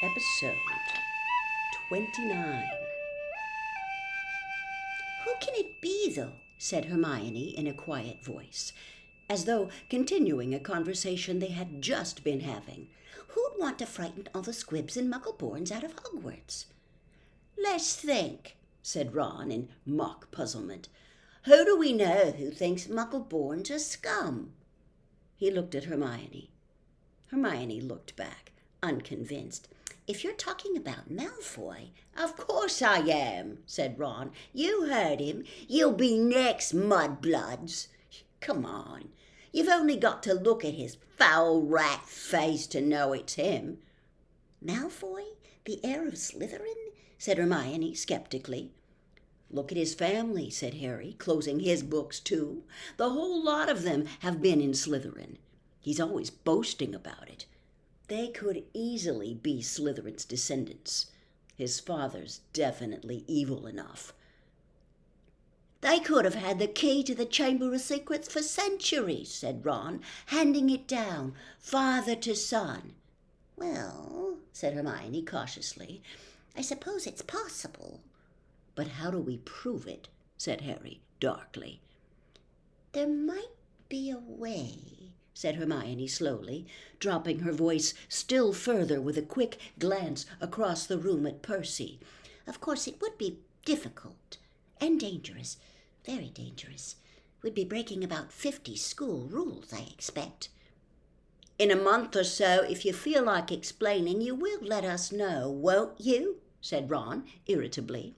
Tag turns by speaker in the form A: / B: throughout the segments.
A: Episode 29. "Who can it be, though?" said Hermione in a quiet voice, as though continuing a conversation they had just been having. "Who'd want to frighten all the squibs and muggleborns out of Hogwarts?" "Let's think," said Ron in mock puzzlement. "Who do we know who thinks muggleborns are scum?" He looked at Hermione. Hermione looked back, unconvinced. "If you're talking about Malfoy—" "Of course I am," said Ron. "You heard him. You'll be next, mudbloods. Come on. You've only got to look at his foul rat face to know it's him." "Malfoy? The heir of Slytherin?" said Hermione skeptically. "Look at his family," said Harry, closing his books too. "The whole lot of them have been in Slytherin. He's always boasting about it. They could easily be Slytherin's descendants. His father's definitely evil enough." "They could have had the key to the Chamber of Secrets for centuries," said Ron, handing it down, father to son. "Well," said Hermione cautiously, "I suppose it's possible." "But how do we prove it?" said Harry darkly. "There might be a way," said Hermione slowly, dropping her voice still further with a quick glance across the room at Percy. "Of course it would be difficult and dangerous, very dangerous. We'd be breaking about 50 school rules, I expect." "In a month or so, if you feel like explaining, you will let us know, won't you?" said Ron irritably.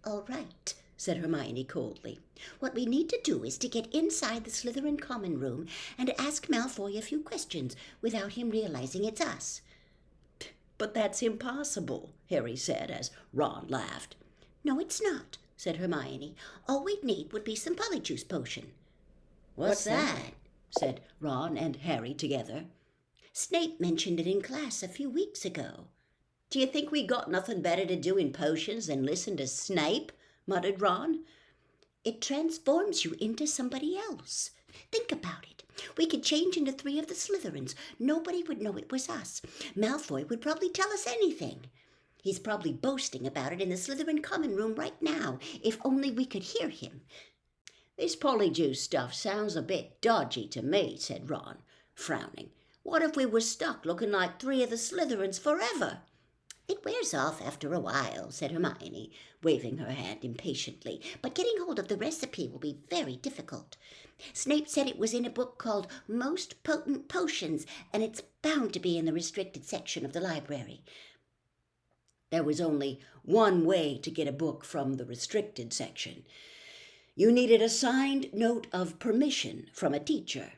A: "All right," said Hermione coldly. "What we need to do is to get inside the Slytherin common room and ask Malfoy a few questions without him realizing it's us." "But that's impossible," Harry said as Ron laughed. "No, it's not," said Hermione. "All we'd need would be some Polyjuice potion." What's that?" said Ron and Harry together. "Snape mentioned it in class a few weeks ago." "Do you think we got nothing better to do in potions than listen to Snape?" muttered Ron. "It transforms you into somebody else. Think about it. We could change into 3 of the Slytherins. Nobody would know it was us. Malfoy would probably tell us anything. He's probably boasting about it in the Slytherin common room right now, if only we could hear him." "This Polyjuice stuff sounds a bit dodgy to me," said Ron, frowning. "What if we were stuck looking like 3 of the Slytherins forever?" "It wears off after a while," said Hermione, waving her hand impatiently. "But getting hold of the recipe will be very difficult. Snape said it was in a book called Most Potent Potions, and it's bound to be in the restricted section of the library." There was only one way to get a book from the restricted section. You needed a signed note of permission from a teacher.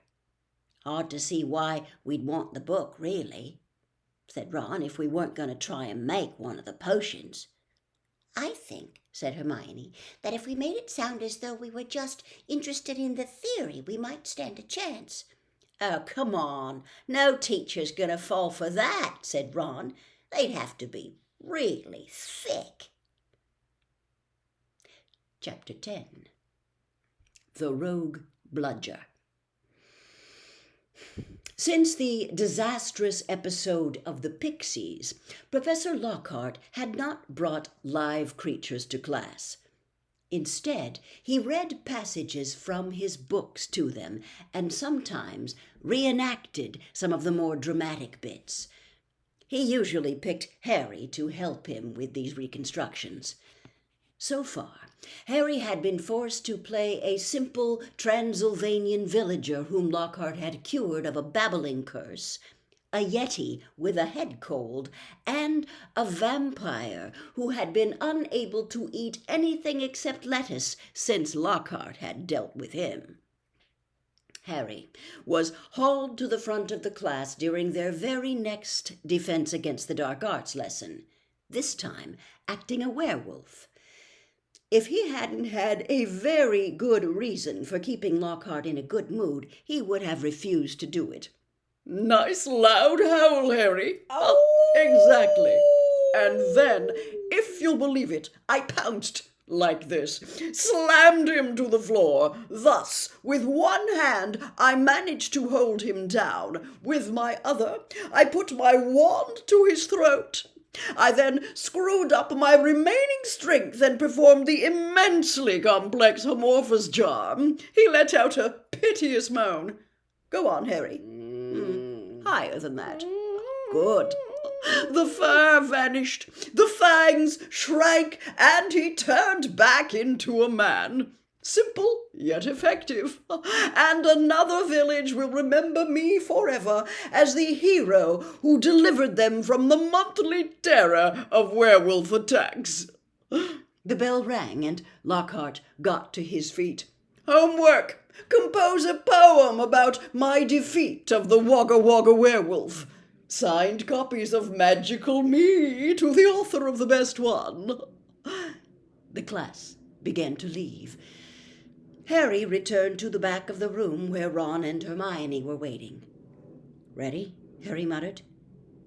A: "Hard to see why we'd want the book, really," said Ron, "if we weren't going to try and make one of the potions." "I think," said Hermione, "that if we made it sound as though we were just interested in the theory, we might stand a chance." "Oh, come on. No teacher's going to fall for that," said Ron. "They'd have to be really thick." Chapter 10. The Rogue Bludger. Since the disastrous episode of the Pixies, Professor Lockhart had not brought live creatures to class. Instead, he read passages from his books to them and sometimes reenacted some of the more dramatic bits. He usually picked Harry to help him with these reconstructions. So far, Harry had been forced to play a simple Transylvanian villager whom Lockhart had cured of a babbling curse, a yeti with a head cold, and a vampire who had been unable to eat anything except lettuce since Lockhart had dealt with him. Harry was hauled to the front of the class during their very next Defense Against the Dark Arts lesson, this time acting a werewolf. If he hadn't had a very good reason for keeping Lockhart in a good mood, he would have refused to do it. "Nice loud howl, Harry." "Oh, exactly. And then, if you'll believe it, I pounced like this, slammed him to the floor. Thus, with one hand, I managed to hold him down. With my other, I put my wand to his throat.
B: I then screwed up my remaining strength and performed the immensely complex Homorphous charm. He let out a piteous moan. Go on, Harry. Higher than that. Good. The fur vanished, the fangs shrank, and he turned back into a man. Simple, yet effective. And another village will remember me forever as the hero who delivered them from the monthly terror of werewolf attacks.
A: The bell rang, and Lockhart got to his feet.
B: Homework! Compose a poem about my defeat of the Wagga Wagga werewolf. Signed copies of Magical Me to the author of the best one.
A: The class began to leave. Harry returned to the back of the room where Ron and Hermione were waiting. Ready? Harry muttered.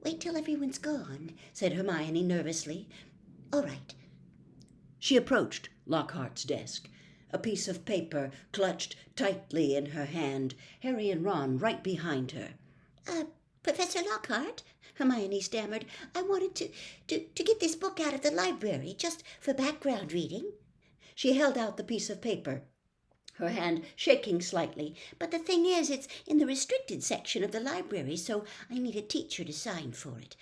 A: Wait till everyone's gone, said Hermione nervously. All right. She approached Lockhart's desk, a piece of paper clutched tightly in her hand, Harry and Ron right behind her. Professor Lockhart, Hermione stammered, I wanted to get this book out of the library, just for background reading. She held out the piece of paper, her hand shaking slightly. But the thing is, it's in the restricted section of the library, so I need a teacher to sign for it.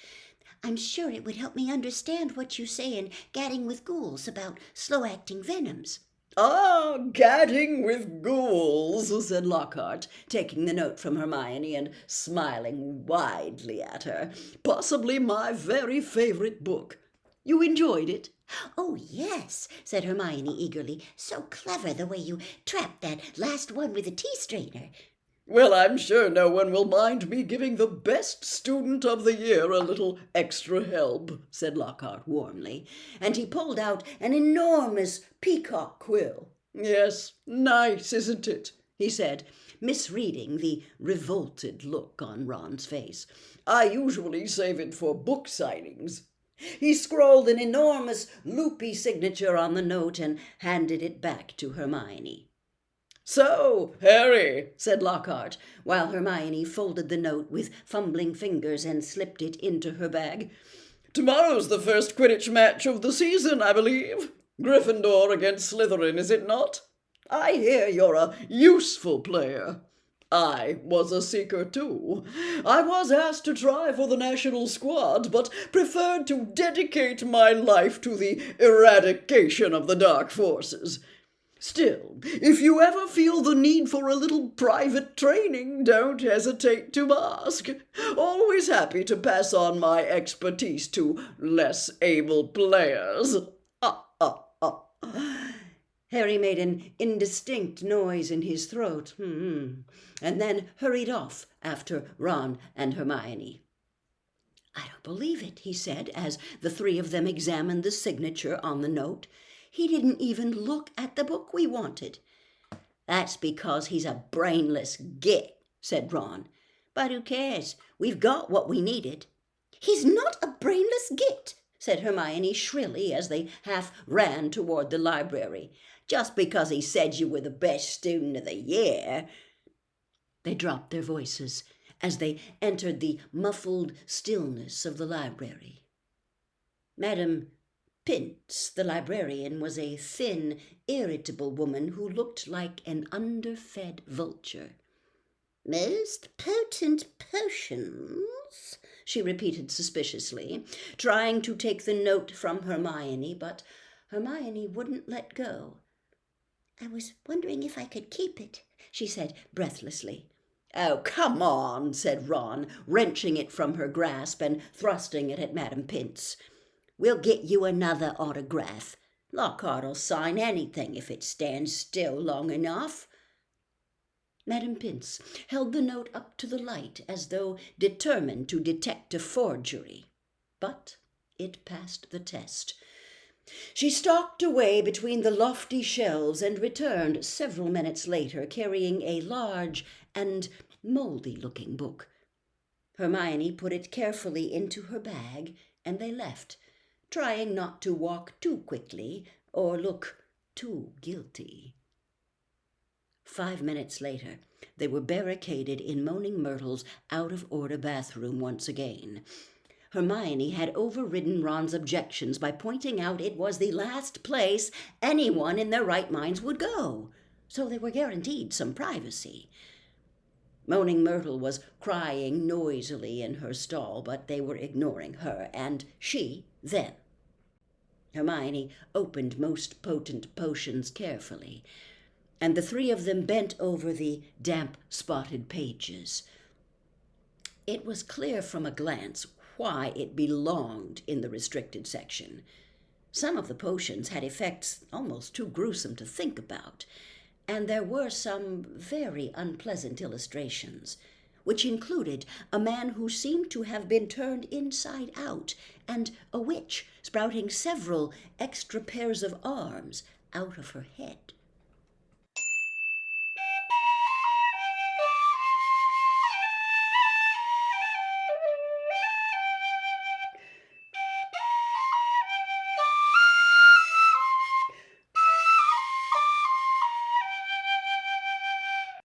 A: I'm sure it would help me understand what you say in Gadding with Ghouls about slow-acting venoms.
B: Ah, gadding with ghouls, said Lockhart, taking the note from Hermione and smiling widely at her. Possibly my very favourite book. You enjoyed it?
A: Oh, yes, said Hermione eagerly. So clever the way you trapped that last one with a tea strainer.
B: Well, I'm sure no one will mind me giving the best student of the year a little extra help, said Lockhart warmly, and he pulled out an enormous peacock quill. Yes, nice, isn't it? He said, misreading the revolted look on Ron's face. I usually save it for book signings. He scrawled an enormous loopy signature on the note and handed it back to Hermione. So, Harry, said Lockhart, while Hermione folded the note with fumbling fingers and slipped it into her bag. Tomorrow's the first Quidditch match of the season, I believe. Gryffindor against Slytherin, is it not? I hear you're a useful player. I was a seeker too. I was asked to try for the national squad, but preferred to dedicate my life to the eradication of the dark forces. Still, if you ever feel the need for a little private training, don't hesitate to ask. Always happy to pass on my expertise to less able players. Harry made an indistinct noise in his throat, and then hurried off after Ron and Hermione. I don't believe it, he said, as the three of them examined the signature on the note. He didn't even look at the book we wanted. That's because he's a brainless git, said Ron. But who cares? We've got what we needed. He's not a brainless git, said Hermione shrilly as they half ran toward the library. Just because he said you were the best student of the year. They dropped their voices as they entered the muffled stillness of the library. Madame Pince, the librarian, was a thin, irritable woman who looked like an underfed vulture. Most potent potions, she repeated suspiciously, trying to take the note from Hermione, but Hermione wouldn't let go. I was wondering if I could keep it, she said breathlessly. Oh, come on, said Ron, wrenching it from her grasp and thrusting it at Madame Pince. We'll get you another autograph. Lockhart'll sign anything if it stands still long enough. Madame Pince held the note up to the light as though determined to detect a forgery, but it passed the test. She stalked away between the lofty shelves and returned several minutes later carrying a large and mouldy-looking book. Hermione put it carefully into her bag, and they left, trying not to walk too quickly or look too guilty. 5 minutes later, they were barricaded in Moaning Myrtle's out-of-order bathroom once again.
A: Hermione had overridden Ron's objections by pointing out it was the last place anyone in their right minds would go, so they were guaranteed some privacy. Moaning Myrtle was crying noisily in her stall, but they were ignoring her, and she them. Hermione opened most potent potions carefully, and the three of them bent over the damp-spotted pages. It was clear from a glance why it belonged in the restricted section. Some of the potions had effects almost too gruesome to think about, and there were some very unpleasant illustrations, which included a man who seemed to have been turned inside out, and a witch sprouting several extra pairs of arms out of her head.